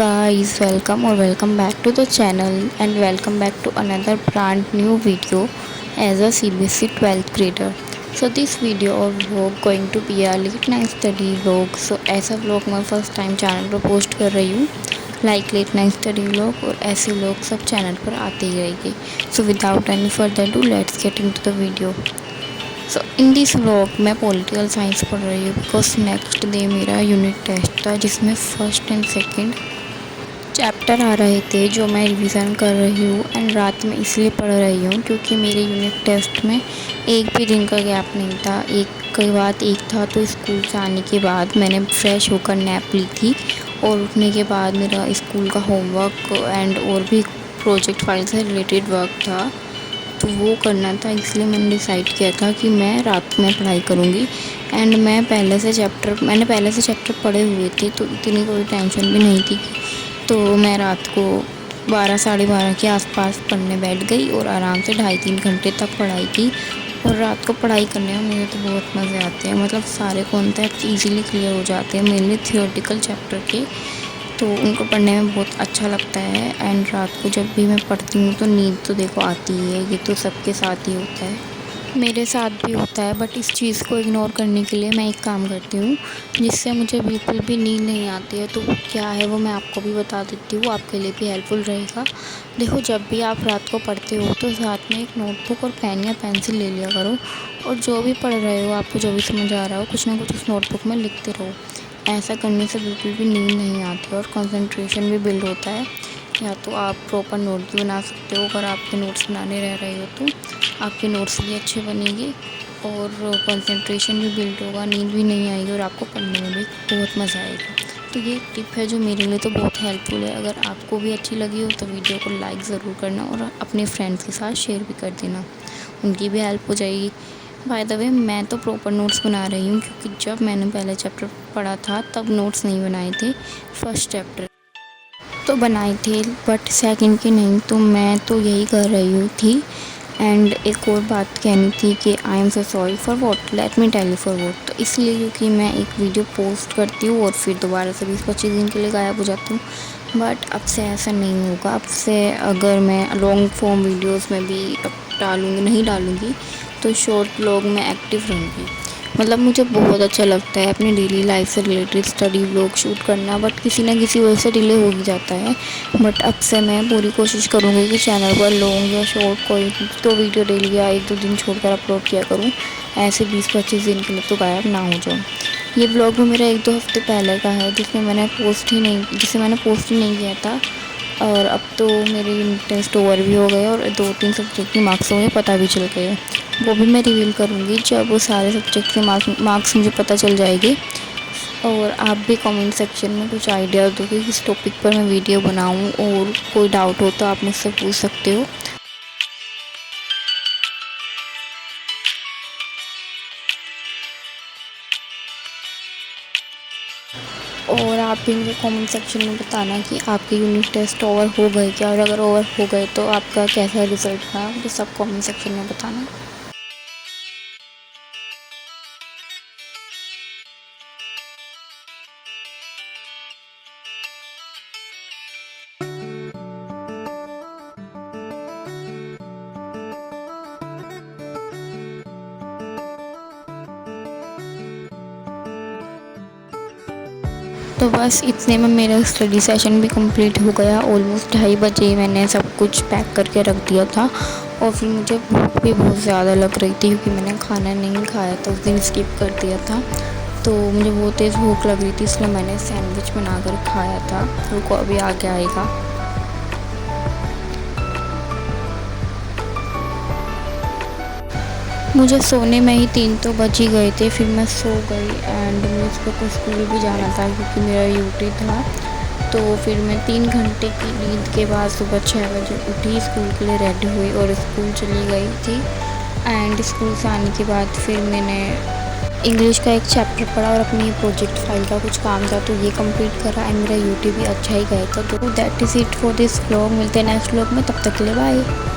guys, welcome or welcome back to the channel and welcome back to another brand new video as a CBSE 12th grader. So this video or vlog going to be a late night study vlog. So ऐसा vlog मैं first time channel पर post कर रही हूँ. Like late night study vlog और ऐसे vlog सब channel पर आते ही रहेंगे. So without any further do let's get into the video. So in this vlog मैं पॉलिटिकल साइंस पढ़ रही हूँ बिकॉज नेक्स्ट डे मेरा यूनिट टेस्ट था जिसमें फर्स्ट एंड सेकंड चैप्टर आ रहे थे जो मैं रिवीजन कर रही हूँ. एंड रात में इसलिए पढ़ रही हूँ क्योंकि मेरे यूनिट टेस्ट में एक भी दिन का गैप नहीं था. एक के बाद एक था. तो स्कूल से आने के बाद मैंने फ्रेश होकर नैप ली थी और उठने के बाद मेरा स्कूल का होमवर्क एंड और भी प्रोजेक्ट फाइल से रिलेटेड वर्क था तो वो करना था. इसलिए मैंने डिसाइड किया था कि मैं रात में पढ़ाई करूँगी. एंड मैंने पहले से चैप्टर पढ़े हुए थे तो इतनी कोई टेंशन भी नहीं थी. तो मैं रात को 12 साढ़े 12 के आसपास पढ़ने बैठ गई और आराम से 2.5-3 घंटे तक पढ़ाई की. और रात को पढ़ाई करने में मुझे तो बहुत मज़े आते हैं. मतलब सारे कॉन्सेप्ट इजीली क्लियर हो जाते हैं, मेनली थियोरेटिकल चैप्टर के. तो उनको पढ़ने में बहुत अच्छा लगता है. एंड रात को जब भी मैं पढ़ती हूँ तो नींद तो देखो आती ही है. ये तो सबके साथ ही होता है, मेरे साथ भी होता है. बट इस चीज़ को इग्नोर करने के लिए मैं एक काम करती हूँ जिससे मुझे बिल्कुल भी नींद नहीं आती है. तो क्या है वो मैं आपको भी बता देती हूँ, आपके लिए भी हेल्पफुल रहेगा. देखो, जब भी आप रात को पढ़ते हो तो साथ में एक नोटबुक और पेन या पेंसिल ले लिया करो और जो भी पढ़ रहे हो, आपको जो भी समझ आ रहा हो, कुछ ना कुछ उस नोटबुक में लिखते रहो. ऐसा करने से बिल्कुल भी नींद नहीं आती और कंसंट्रेशन भी बिल्ड होता है. या तो आप प्रॉपर नोट भी बना सकते हो. अगर आपके नोट्स बनाने रह रहे हो तो आपके नोट्स भी अच्छे बनेंगे और कंसंट्रेशन भी बिल्ड होगा, नींद भी नहीं आएगी और आपको पढ़ने में भी बहुत मज़ा आएगा. तो ये टिप है जो मेरे लिए तो बहुत हेल्पफुल है. अगर आपको भी अच्छी लगी हो तो वीडियो को लाइक ज़रूर करना और अपने फ्रेंड्स के साथ शेयर भी कर देना, उनकी भी हेल्प हो जाएगी. बाय द वे, मैं तो प्रॉपर नोट्स बना रही हूँ क्योंकि जब मैंने पहले चैप्टर पढ़ा था तब नोट्स नहीं बनाए थे. फर्स्ट चैप्टर तो बनाए थे बट सेकंड के नहीं. तो मैं तो यही कर रही थी. एंड एक और बात कहनी थी कि I am so sorry for what, let me tell you for what. तो इसलिए क्योंकि मैं एक वीडियो पोस्ट करती हूँ और फिर दोबारा से 20-25 दिन के लिए गायब हो जाती हूँ. बट अब से ऐसा नहीं होगा. अब से अगर मैं लॉन्ग फॉर्म वीडियोस में भी नहीं डालूँगी तो शॉर्ट व्लॉग में एक्टिव रहूँगी. मतलब मुझे बहुत अच्छा लगता है अपनी डेली लाइफ से रिलेटेड स्टडी व्लॉग शूट करना. बट किसी ना किसी वजह से डिले हो ही जाता है. बट अब से मैं पूरी कोशिश करूँगी कि चैनल पर लॉन्ग या शॉर्ट कोई तो वीडियो डेली या 1-2 दिन छोड़कर अपलोड किया करूँ. ऐसे 20-25 दिन के लिए तो गायब ना हो जाऊँ. ये व्लॉग भी मेरा 1-2 हफ्ते पहले का है जिसे मैंने पोस्ट ही नहीं किया था. और अब तो मेरे यूनिट टेस्ट ओवर भी हो गए और 2-3 सब्जेक्ट के मार्क्स मुझे पता भी चल गए. वो भी मैं रिवील करूँगी जब वो सारे सब्जेक्ट के मार्क्स मुझे पता चल जाएंगे. और आप भी कमेंट सेक्शन में कुछ आइडिया दो कि किस टॉपिक पर मैं वीडियो बनाऊँ. और कोई डाउट हो तो आप मुझसे पूछ सकते हो. और आप भी मुझे कमेंट सेक्शन में बताना कि आपके यूनिट टेस्ट ओवर हो गए क्या, और अगर ओवर हो गए तो आपका कैसा रिज़ल्ट था. मुझे सब कमेंट सेक्शन में बताना. तो बस इतने में मेरा स्टडी सेशन भी कंप्लीट हो गया. ऑलमोस्ट 2:30 बजे मैंने सब कुछ पैक करके रख दिया था. और फिर मुझे भूख भी बहुत ज़्यादा लग रही थी क्योंकि मैंने खाना नहीं खाया था, उस दिन स्किप कर दिया था. तो मुझे बहुत तेज़ भूख लग रही थी इसलिए मैंने सैंडविच बनाकर खाया था. रुको, अभी आगे आएगा. मुझे सोने में ही 3 तो बज ही गए थे. फिर मैं सो गई. एंड मुझे सुबह को स्कूल भी जाना था क्योंकि मेरा यूटी था. तो फिर मैं 3 घंटे की नींद के बाद सुबह 6 बजे उठी, स्कूल के लिए रेडी हुई और स्कूल चली गई थी. एंड स्कूल से आने के बाद फिर मैंने इंग्लिश का एक चैप्टर पढ़ा और अपनी प्रोजेक्ट फाइल का कुछ काम था तो ये कंप्लीट करा. एंड मेरा यूटी भी अच्छा ही गया था. तो that is it for this vlog. मिलते हैं नेक्स्ट व्लॉग में, तब तक के लिए बाय.